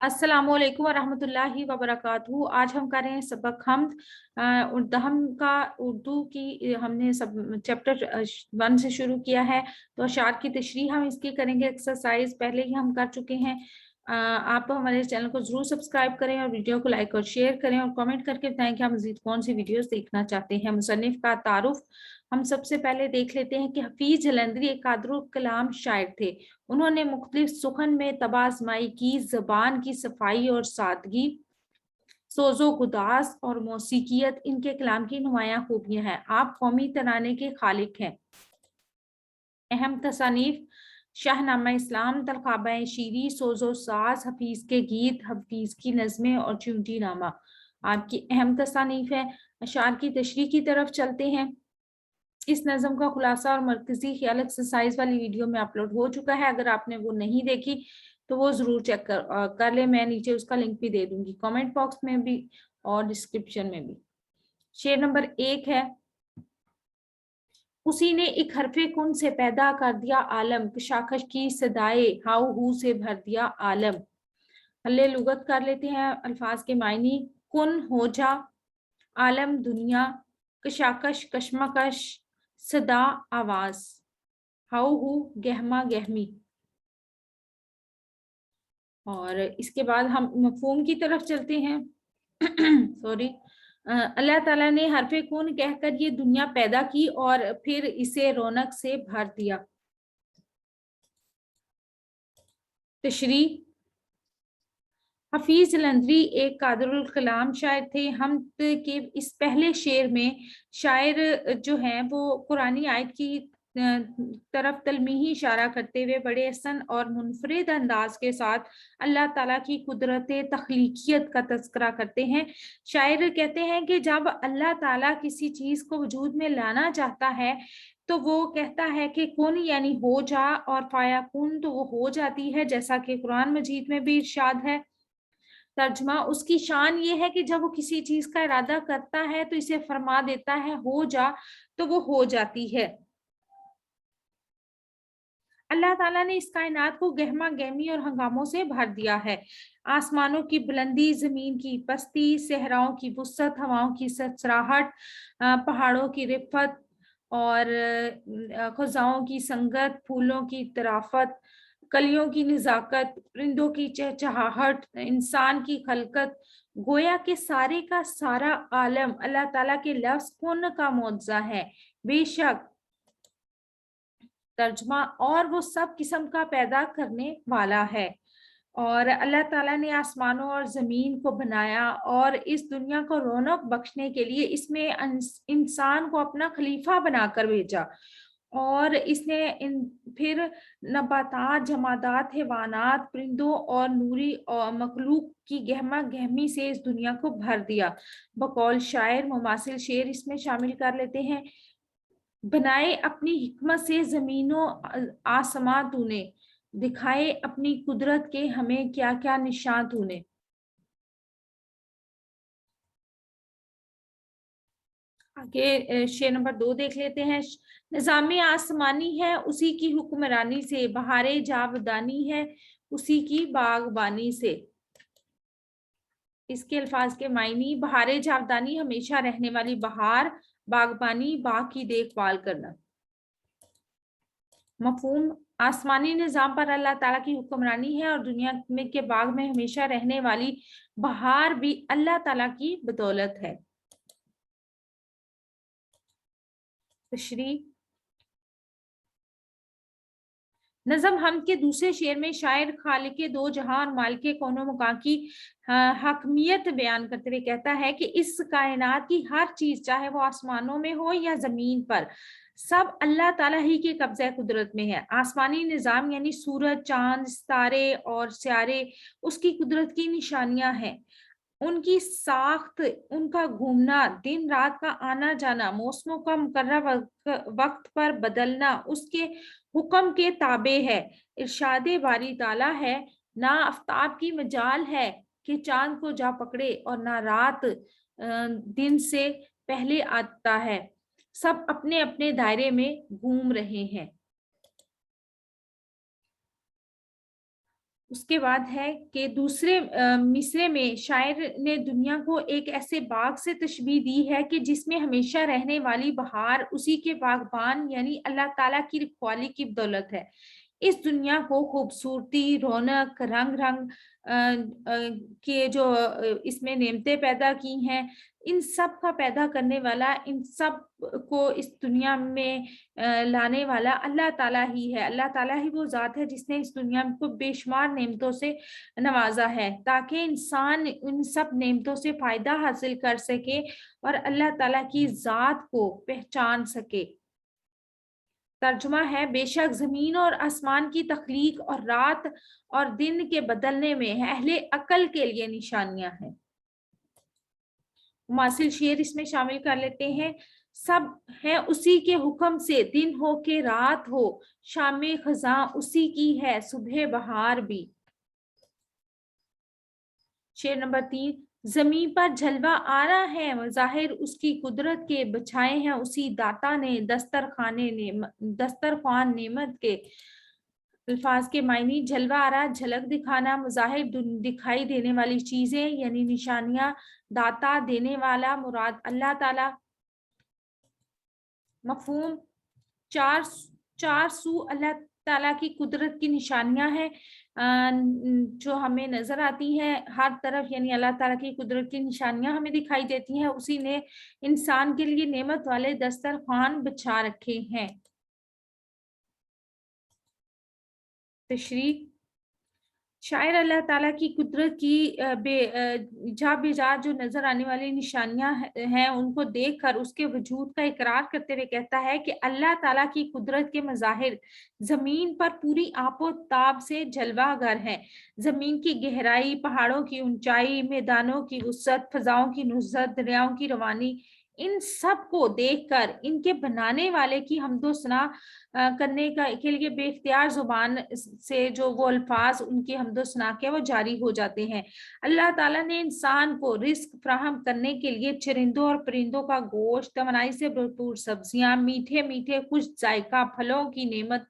अस्सलामुअलैकुम वरहमतुल्लाहि वबरकातुहू। आज हम कर रहे हैं सबक हम्द। दहम का उर्दू की हमने सब चैप्टर 1 से शुरू किया है, तो अशार की तशरीह हम इसकी करेंगे। एक्सरसाइज पहले ही हम कर चुके हैं। आप हमारे चैनल को जरूर सब्सक्राइब करें और वीडियो को लाइक और शेयर करें और कमेंट करके बताएं कि आप मजीद कौन सी वीडियोस देखना चाहते हैं। मुसन्निफ का तारुफ हम सबसे पहले देख लेते हैं कि हफीज जलंधरी एक कादरुल कलाम शायर थे। उन्होंने मुख्तलिफ सुखन में तबाज़माई की, ज़बान की सफाई और सादगी, सोजो गुदास और मौसीकियत इनके कलाम की नुमायां खूबियां हैं। आप कौमी तराने के खालिक हैं। अहम तसानीफ शाहनामा इस्लाम, तलखाबा शीरी, सोजो साज, हफीज के गीत, हफीज की नज़में और चूंटी नामा आपकी अहम तसानीफ है। अशार की तशरीह की तरफ चलते हैं। इस नज़म का खुलासा और मरकजी ख्याल एक्सरसाइज वाली वीडियो में अपलोड हो चुका है। अगर आपने वो नहीं देखी तो वो जरूर चेक कर ले। मैं नीचे उसका लिंक भी दे दूंगी, कमेंट बॉक्स में भी और डिस्क्रिप्शन में भी। शेर नंबर 1 है, उसी ने एक हरफे कुन से पैदा कर दिया आलम, कशाकश की सदाए हाउ हू से भर दिया आलम। हल्ले लुगत कर लेते हैं अल्फाज के मायनी। कुन हो जा, आलम दुनिया, कशाकश कशमकश, सदा आवाज, हाउ हू गहमा गहमी। और इसके बाद हम मफहूम की तरफ चलते हैं। सॉरी। अल्लाह ताला ने हरफे कून कहकर ये दुनिया पैदा की और फिर इसे रौनक से भर दिया। तशरी, हफीज जलंधरी एक कादरुल कलाम शायर थे। हम के इस पहले शेर में शायर जो हैं वो कुरानी आयत की तरफ तलमीही इशारा करते हुए बड़े हसन और मुनफरिद अंदाज के साथ अल्लाह ताला की कुदरत तख्लीकियत का तज़किरा करते हैं। शायर कहते हैं कि जब अल्लाह ताला किसी चीज़ को वजूद में लाना चाहता है तो वो कहता है कि कुन यानी हो जा, और फाया कुन तो वो हो जाती है, जैसा कि कुरान मजीद में भी इरशाद है। तर्जमा, उसकी शान ये है कि जब वो किसी चीज का इरादा करता है तो इसे फरमा देता है हो जा, तो वो हो जाती है। अल्लाह ताला ने इस कायनात को गहमा गहमी और हंगामों से भर दिया है। आसमानों की बुलंदी, जमीन की पस्ती, सहराओं की वुसअत, हवाओं की सरसराहट, पहाड़ों की रिफत और ख़ुज़ाओं की संगत, फूलों की तराफत, कलियों की नज़ाकत, परिंदों की चहचहाहट, इंसान की खलकत, गोया के सारे का सारा आलम अल्लाह ताला के लफ्ज़ कुन का मुआवजा है। बेशक तर्जमा, और वो सब किस्म का पैदा करने वाला है। और अल्लाह ताला ने आसमानों और ज़मीन को बनाया और इस दुनिया को रौनक बख्शने के लिए इसमें इंसान को अपना खलीफा बनाकर भेजा। और इसने फिर नबातात, जमादात, हैवानात, परिंदों और नूरी और मखलूक की गहमा गहमी से इस दुनिया को भर दिया। बकौल शायर मुमासिल शेर इसमें शामिल कर लेते हैं। बनाए अपनी हिकमत से जमीनों आसमां तूने, दिखाए अपनी कुदरत के हमें क्या क्या निशान तूने। आगे शेर नंबर 2 देख लेते हैं। निज़ामे आसमानी है उसी की हुक्मरानी से, बहारे जावदानी है उसी की बागबानी से। इसके अल्फाज के मायनी, बहारे जावदानी हमेशा रहने वाली बहार, बागबानी बाग की देखभाल करना। मफहूम, आसमानी निज़ाम पर अल्लाह ताला की हुक्मरानी है और दुनिया में के बाग में हमेशा रहने वाली बहार भी अल्लाह ताला की बदौलत है। तशरी, नज़म हम के दूसरे शेर में शायर खालिके दो जहां और मालिके कौनो मकां की हकमियत बयान करते हुए कहता है कि इस कायनात की हर चीज, चाहे वो आसमानों में हो या जमीन पर, सब अल्लाह ताला ही के कब्जा कुदरत में है। आसमानी निज़ाम यानी सूरज, चांद, सितारे और स्यारे उसकी कुदरत की निशानियां हैं। उनकी साख्त, उनका घूमना, दिन रात का आना जाना, मौसमों का मुकर्रर वक्त पर बदलना उसके हुक्म के ताबे है। इरशादे बारी ताला है, ना आफ्ताब की मजाल है कि चांद को जा पकड़े और ना रात दिन से पहले आता है। सब अपने अपने दायरे में घूम रहे हैं। उसके बाद है कि दूसरे मिसरे में शायर ने दुनिया को एक ऐसे बाग से तशबीह दी है कि जिसमें हमेशा रहने वाली बहार उसी के बागबान यानी अल्लाह ताला की रखवाली की बदौलत है। इस दुनिया को खूबसूरती, रौनक, रंग रंग के जो इसमें नेमतें पैदा की हैं, इन सब का पैदा करने वाला, इन सब को इस दुनिया में लाने वाला अल्लाह ताला ही है। अल्लाह ताला ही वो ज़ात है जिसने इस दुनिया को बेशुमार नेमतों से नवाजा है, ताकि इंसान इन सब नेमतों से फ़ायदा हासिल कर सके और अल्लाह ताला की ज़ात को पहचान सके। तर्जुमा है, बेशक ज़मीन और आसमान की तख्लीक और रात और दिन के बदलने में अहले अक्ल के लिए निशानियां हैं। मुमासिल शेर इसमें शामिल कर लेते हैं। सब है उसी के हुक्म से, दिन हो के रात हो, शाम खज़ां उसी की है, सुबह बहार भी। शेर नंबर 3, जमीन पर जलवा आ रहा है, मज़ाहिर उसकी कुदरत के, बछाए हैं उसी दाता ने दस्तरख्वान नेमत के। अल्फाज के मायनी, जलवा आ रहा, झलक दिखाना, मज़ाहिर दिखाई देने वाली चीजें यानी निशानियां, दाता देने वाला मुराद अल्लाह ताला। मफहूम, चार चार सू अल्लाह ताला की कुदरत की निशानियां हैं जो हमें नजर आती हैं हर तरफ, यानी अल्लाह ताला की कुदरत की निशानियां हमें दिखाई देती हैं। उसी ने इंसान के लिए नेमत वाले दस्तरख्वान बिछा रखे हैं। तशरीह, शायर अल्लाह ताला की कुदरत की जा बेजा जो नजर आने वाली निशानियां हैं उनको देखकर उसके वजूद का इकरार करते हुए कहता है कि अल्लाह ताला की कुदरत के मज़ाहिर जमीन पर पूरी आपो ताब से जलवागर है। जमीन की गहराई, पहाड़ों की ऊंचाई, मैदानों की वुसअत, फजाओं की नुज़रत, दरियाओं की रवानी, इन सब को देखकर इनके बनाने वाले की हमदो सना करने का के लिए बेख्तियार जुबान से जो वो अल्फाज उनकी हमदो सना के वो जारी हो जाते हैं। अल्लाह ताला ने इंसान को रिस्क फ्राहम करने के लिए चरिंदों और परिंदों का गोश्त, तवानाई से भरपूर सब्जियां, मीठे मीठे खुश जायका फलों की नेमत,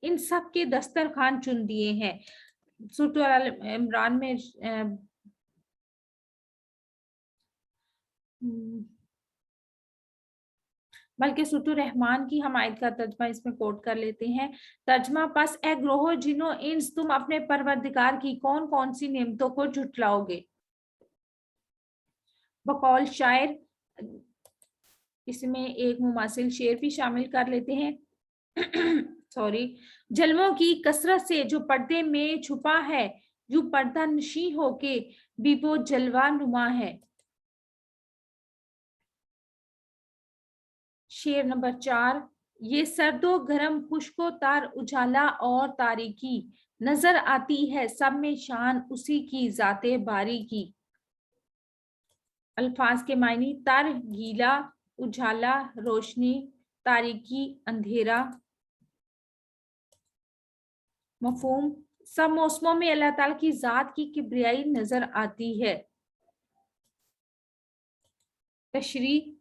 इन सब के दस्तरखान चुन दिए हैं। सूरह अल इमरान में बल्कि सूरह रहमान की हम आयत का तर्जमा इसमें कोट कर लेते हैं। तर्जमा, पस ए ग्रोह जिनो इंस, तुम अपने परवरदिगार की कौन कौन सी नेमतों को झुटलाओगे। बकौल शायर, इसमें एक मुमासिल शेर भी शामिल कर लेते हैं। सॉरी, जलवों की कसरत से जो पर्दे में छुपा है, जो पर्दा नशी होके भी वो जलवा नुमा है। शेर नंबर 4, ये सर्दो गरम खुश्को तार, उजाला और तारीकी, नजर आती है सब में शान उसी की जाते बारी की। अल्फाज के मायनी, तर गीला, उजाला रोशनी, तारीकी अंधेरा। मफहूम, सब मौसमों में अल्लाह ताला की जात की किब्रियाई नजर आती है। तशरीह,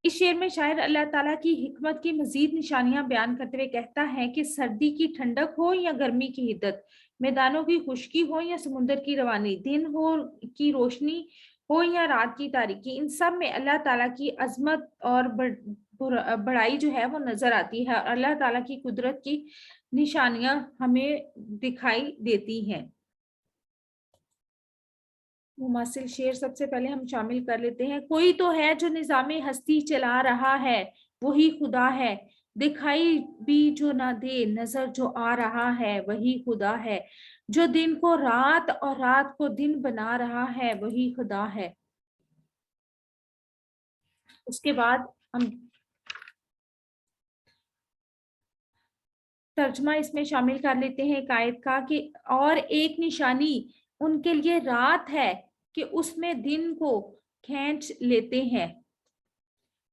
इस शेर में शायर अल्लाह ताला की हिकमत की मजीद निशानियां बयान करते हुए कहता है कि सर्दी की ठंडक हो या गर्मी की हिद्दत, मैदानों की खुश्की हो या समुद्र की रवानी, दिन हो की रोशनी हो या रात की तारीकी, इन सब में अल्लाह ताला की अजमत और बड़ाई जो है वो नजर आती है और अल्लाह ताला की कुदरत की निशानियां हमें दिखाई देती हैं। मुमासिल शेर सबसे पहले हम शामिल कर लेते हैं। कोई तो है जो निज़ामे हस्ती चला रहा है, वही खुदा है, दिखाई भी जो ना दे, नजर जो आ रहा है वही खुदा है, जो दिन को रात और रात को दिन बना रहा है वही खुदा है। उसके बाद हम तर्जमा इसमें शामिल कर लेते हैं एक आयत का कि और एक निशानी उनके लिए रात है कि उसमें दिन को खींच लेते हैं।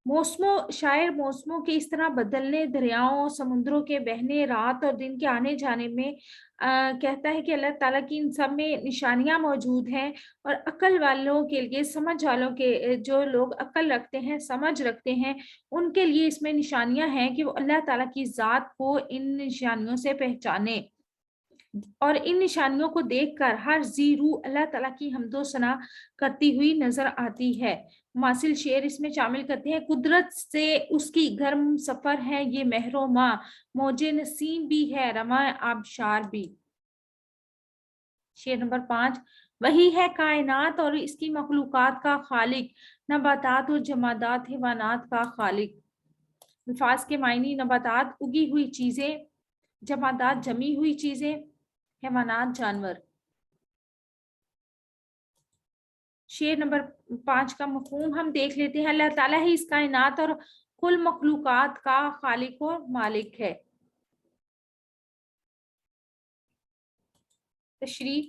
मौसमों, शायर मौसमों के इस तरह बदलने, दरियाओं समुद्रों के बहने, रात और दिन के आने जाने में कहता है कि अल्लाह ताला की इन सब में निशानियां मौजूद हैं और अक्ल वालों के लिए, समझ वालों के, जो लोग अक्ल रखते हैं, समझ रखते हैं, उनके लिए इसमें निशानियां हैं कि वो अल्लाह ताला की जात को इन निशानियों से पहचाने। اور ان نشانیوں کو دیکھ کر ہر ذی روح اللہ تعالیٰ کی حمد و ثنا کرتی ہوئی نظر آتی ہے۔ ماصل شعر اس میں شامل کرتے ہیں، قدرت سے اس کی گرم سفر ہے یہ مہر و ماں، موج نسیم بھی ہے رواں آبشار بھی۔ شعر نمبر 5، وہی ہے کائنات اور اس کی مخلوقات کا خالق، نباتات و جمادات حیوانات کا خالق۔ الفاظ کے معنی، نباتات اگی ہوئی چیزیں، جمادات جمی ہوئی چیزیں، حیوانات جانور۔ شعر نمبر 5 کا مفہوم ہم دیکھ لیتے ہیں، اللہ تعالیٰ ہی اس کائنات اور کل مخلوقات کا خالق و مالک ہے۔ تشریح،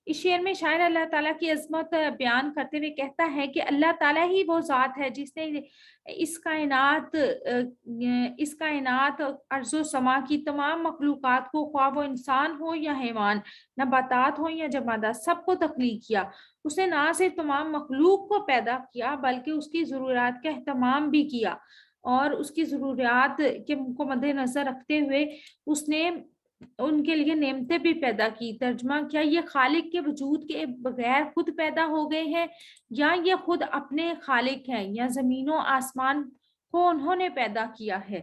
اس شعر میں شاعر اللہ تعالیٰ کی عظمت بیان کرتے ہوئے کہتا ہے کہ اللہ تعالیٰ ہی وہ ذات ہے جس نے اس کائنات ارض و سما کی تمام مخلوقات کو، خواہ وہ انسان ہو یا حیوان، نباتات ہو یا جمادات، سب کو تخلیق کیا۔ اس نے نہ صرف تمام مخلوق کو پیدا کیا بلکہ اس کی ضروریات کا اہتمام بھی کیا، اور اس کی ضروریات کو مد نظر رکھتے ہوئے اس نے ان کے لیے نعمتیں بھی پیدا کی۔ ترجمہ، کیا یہ خالق کے وجود کے بغیر خود پیدا ہو گئے ہیں، یا یہ خود اپنے خالق ہیں، یا زمین و آسمان کو انہوں نے پیدا کیا ہے۔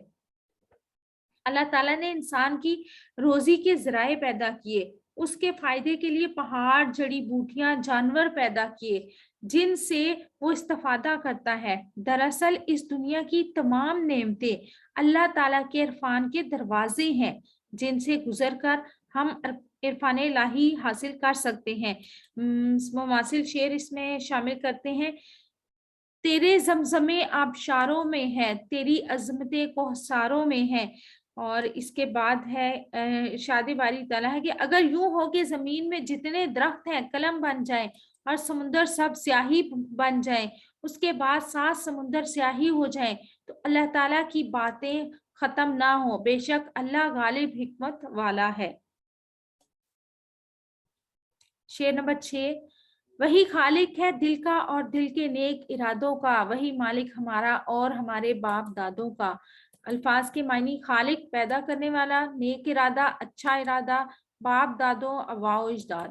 اللہ تعالیٰ نے انسان کی روزی کے ذرائع پیدا کیے، اس کے فائدے کے لیے پہاڑ، جڑی بوٹیاں، جانور پیدا کیے جن سے وہ استفادہ کرتا ہے۔ دراصل اس دنیا کی تمام نعمتیں اللہ تعالیٰ کے عرفان کے دروازے ہیں جن سے گزر کر ہم عرفان الہی حاصل کر سکتے ہیں۔ مماثل شعر اس میں شامل کرتے ہیں، تیرے زمزمے آبشاروں میں ہے، تیری عظمتیں کوہساروں میں ہے۔ اور اس کے بعد ہے شادی باری تعالیٰ ہے کہ اگر یوں ہو کہ زمین میں جتنے درخت ہیں قلم بن جائیں اور سمندر سب سیاہی بن جائیں، اس کے بعد 7 سمندر سیاہی ہو جائیں، تو اللہ تعالیٰ کی باتیں ختم نہ ہو، بے شک اللہ غالب حکمت والا ہے۔ شعر نمبر 6، وہی خالق ہے دل کا اور دل کے نیک ارادوں کا، وہی مالک ہمارا اور ہمارے باپ دادوں کا۔ الفاظ کے معنی، خالق پیدا کرنے والا، نیک ارادہ اچھا ارادہ، باپ دادوں ابا و اجداد۔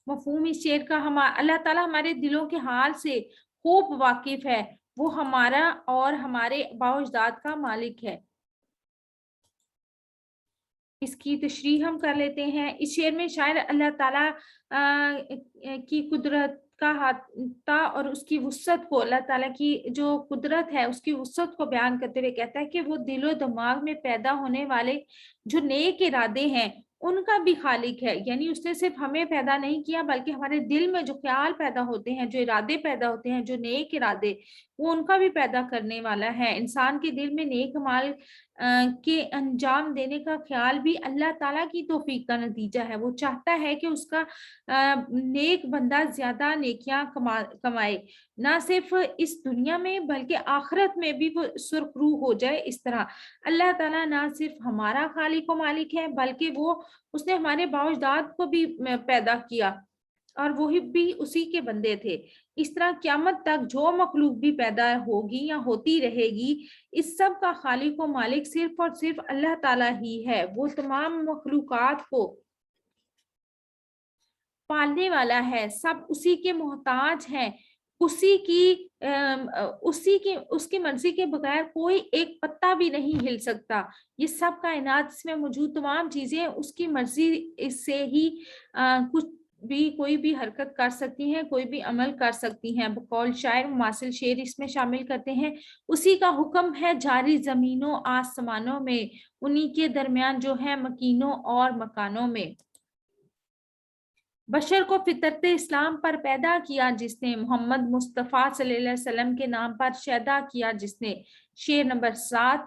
مفہوم اس شعر کا، اللہ تعالیٰ ہمارے دلوں کے حال سے خوب واقف ہے، وہ ہمارا اور ہمارے ابا و اجداد کا مالک ہے۔ اس کی تشریح ہم کر لیتے ہیں۔ اس شعر میں شاعر اللہ تعالیٰ کی قدرت کا ہاتھا اور اس کی وسعت کو، اللہ تعالیٰ کی جو قدرت ہے اس کی وسعت کو بیان کرتے ہوئے کہتا ہے کہ وہ دل و دماغ میں پیدا ہونے والے جو نیک ارادے ہیں ان کا بھی خالق ہے، یعنی اس نے صرف ہمیں پیدا نہیں کیا بلکہ ہمارے دل میں جو خیال پیدا ہوتے ہیں، جو ارادے پیدا ہوتے ہیں، جو نیک ارادے، وہ ان کا بھی پیدا کرنے والا ہے۔ انسان کے دل میں نیک مال کے انجام دینے کا خیال بھی اللہ تعالیٰ کی توفیق کا نتیجہ ہے۔ وہ چاہتا ہے کہ اس کا نیک بندہ زیادہ نیکیاں کمائے، نہ صرف اس دنیا میں بلکہ آخرت میں بھی وہ سرخرو ہو جائے۔ اس طرح اللہ تعالیٰ نہ صرف ہمارا خالق و مالک ہے بلکہ اس نے ہمارے باپ اجداد کو بھی پیدا کیا اور وہی بھی اسی کے بندے تھے۔ اس طرح قیامت تک جو مخلوق بھی پیدا ہوگی یا ہوتی رہے گی، اس سب کا خالق و مالک صرف اور صرف اللہ تعالیٰ ہی ہے۔ وہ تمام مخلوقات کو پالنے والا ہے، سب اسی کے محتاج ہیں، اس کی مرضی کے بغیر کوئی ایک پتا بھی نہیں ہل سکتا۔ یہ سب کائنات میں موجود تمام چیزیں اس کی مرضی سے ہی کوئی بھی حرکت کر سکتی ہیں، کوئی بھی عمل کر سکتی ہیں۔ بقول شاعر مماثل شعر اس میں شامل کرتے ہیں، اسی کا حکم ہے جاری زمینوں آسمانوں میں، انہی کے درمیان جو ہے مکینوں اور مکانوں میں۔ بشر کو فطرت اسلام پر پیدا کیا جس نے، محمد مصطفیٰ صلی اللہ علیہ وسلم کے نام پر شیدا کیا جس نے۔ شعر نمبر 7،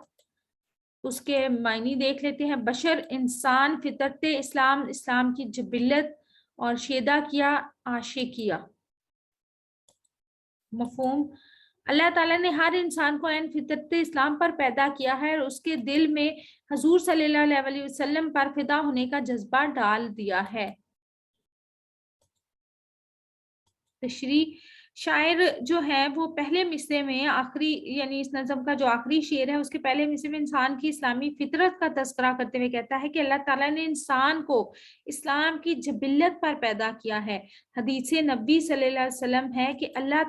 اس کے معنی دیکھ لیتے ہیں۔ بشر انسان، فطرت اسلام، اسلام کی جبلت، اور شیدا کیا، عاشق کیا۔ مفہوم، اللہ تعالیٰ نے ہر انسان کو عین فطرت اسلام پر پیدا کیا ہے اور اس کے دل میں حضور صلی اللہ علیہ وسلم پر فدا ہونے کا جذبہ ڈال دیا ہے۔ تشریح، शायर जो है वो पहले मिसरे में आखिरी, यानी इस नज़म का जो आखिरी शेर है उसके पहले मिसरे में इंसान की इस्लामी फितरत का तस्करा करते हुए कहता है कि अल्लाह ताला ने इंसान को इस्लाम की जबिल्लत पर पैदा किया है। हदीस नबी सल्लल्लाहु अलैहि वसल्लम है कि अल्लाह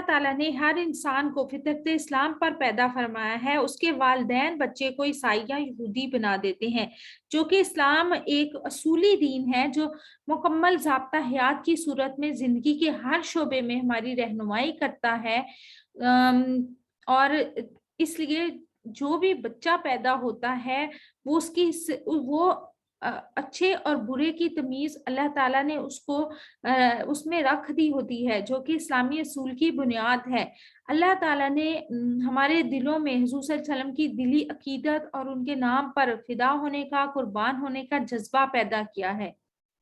ताला ने हर इंसान को फितरत इस्लाम पर पैदा फरमाया है। उसके वालिदैन बच्चे को ईसाई या यहूदी बना देते हैं, जो कि इस्लाम एक असूली दीन है जो मुकम्मल ज़ाब्ता हयात की सूरत में ज़िंदगी के हर शोबे में हमारी रहनुमाई करता है। और इसलिए जो भी बच्चा पैदा होता है वो वो अच्छे और बुरे की तमीज़ अल्लाह ताला ने उसको उसमें रख दी होती है, जो कि इस्लामी असूल की बुनियाद है। अल्लाह ताला ने हमारे दिलों में हुज़ूर सल्लल्लाहु अलैहि वसल्लम की दिली अकीदत और उनके नाम पर फिदा होने का, कुर्बान होने का जज्बा पैदा किया है।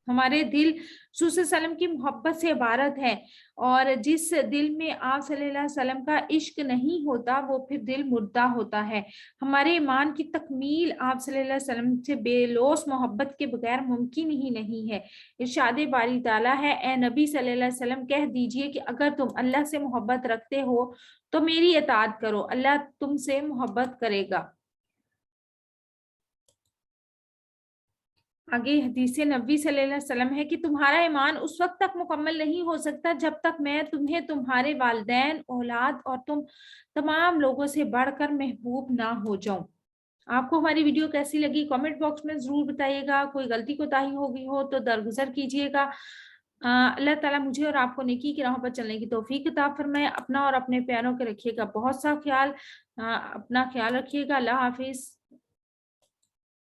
हमारे दिल हुज़ूर सल्लल्लाहु अलैहि वसल्लम की मोहब्बत से इबारत है, और जिस दिल में आप सल्लल्लाहु अलैहि वसल्लम का इश्क नहीं होता वो फिर दिल मुर्दा होता है। हमारे ईमान की तकमील आप सल्लल्लाहु अलैहि वसल्लम से बेलौस मोहब्बत के बगैर मुमकिन ही नहीं है। इरशाद बारी ताला है, ए नबी सल्लल्लाहु अलैहि वसल्लम कह दीजिए कि अगर तुम अल्लाह से मोहब्बत रखते हो तो मेरी इताअत करो, अल्लाह तुमसे मोहब्बत करेगा। आगे हदीस नबी सल्लल्लाहु अलैहि वसल्लम है कि तुम्हारा ईमान उस वक्त तक मुकम्मल नहीं हो सकता जब तक मैं तुम्हें तुम्हारे वालिदैन, औलाद और तुम तमाम लोगों से बढ़कर महबूब ना हो जाऊं। आपको हमारी वीडियो कैसी लगी कमेंट बॉक्स में जरूर बताइएगा। कोई गलती कोताही हो गई हो तो दरगुजर कीजिएगा। अल्लाह ताला मुझे और आपको नेकी की राह पर चलने की तौफीक अता फरमाए। अपना और अपने प्यारों के रखिएगा बहुत सा ख्याल। अपना ख्याल रखिएगा। अल्लाह हाफिज।